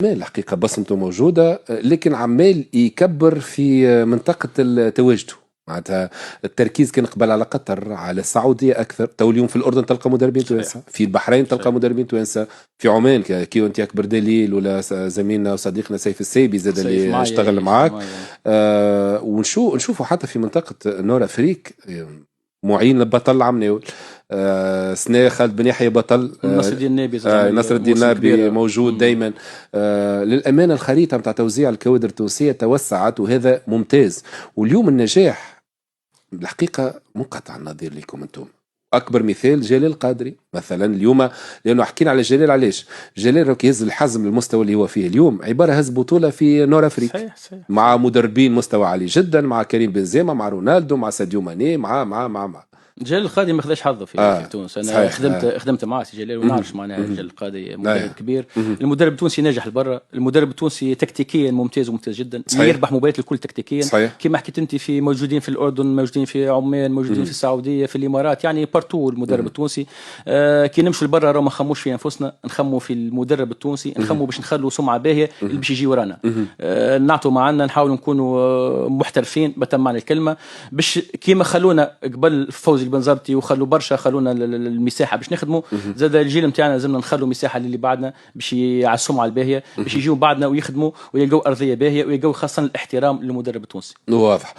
مال الحقيقه بصمته موجوده، لكن عمال يكبر في منطقه تواجده. معناتها التركيز كان قبل على قطر، على السعوديه اكثر. تو اليوم في الاردن تلقى مدربين توانسه، في البحرين تلقى مدربين توانسه، في عمان كي انت اكبر دليل، ولا زميلنا وصديقنا سيف السيبي زاد اللي اشتغل معاك. ونشوفوا حتى في منطقه نور افريك معين لبطل عمناول. سنة خالد بن يحيى بطل. نصر الدين النابي نصر الدين النابي موجود دايما. للأمانة الخريطة متاع توزيع الكوادر التونسية توسعت، وهذا ممتاز. واليوم النجاح الحقيقة منقطع النظير لكم أنتم. أكبر مثال جلال القادري مثلا اليوم، لأنه حكينا على جلال. علاش جلال راك يهز الحزم للمستوى اللي هو فيه اليوم؟ عبارة هز بطولة في نور أفريقيا. صحيح. مع مدربين مستوى عالي جدا، مع كريم بنزيما، مع رونالدو، مع ساديو ماني، مع جلال القادري ما خذاش حظه في تونس. انا خدمت معاه سي جلال ونعرف معناها جلال القادري مدرب كبير. المدرب التونسي ناجح لبرا، المدرب التونسي تكتيكيا ممتاز جدا. يربح مباريات الكل تكتيكيا. كما حكيت انت، في موجودين في الاردن، موجودين في عمان، موجودين في السعوديه، في الامارات، يعني بارتو المدرب التونسي. كي نمشوا لبرا راه ما نخموش في انفسنا، نخموا في المدرب التونسي، نخموا باش نخلوا سمعه باهيه اللي باش يجي ورانا. نعطوا معنا، نحاولوا نكونوا محترفين بتم معنى الكلمه، باش كيما خلونا قبل فوزي بن زرتي وخلوا برشا، خلونا المساحه باش نخدموا. زاد الجيل نتاعنا لازمنا نخلوا مساحه للي بعدنا باش على السمعه الباهيه، باش يجيو بعدنا ويخدموا ويلقوا ارضيه باهيه ويلقوا خاصه الاحترام للمدرب التونسي. واضح.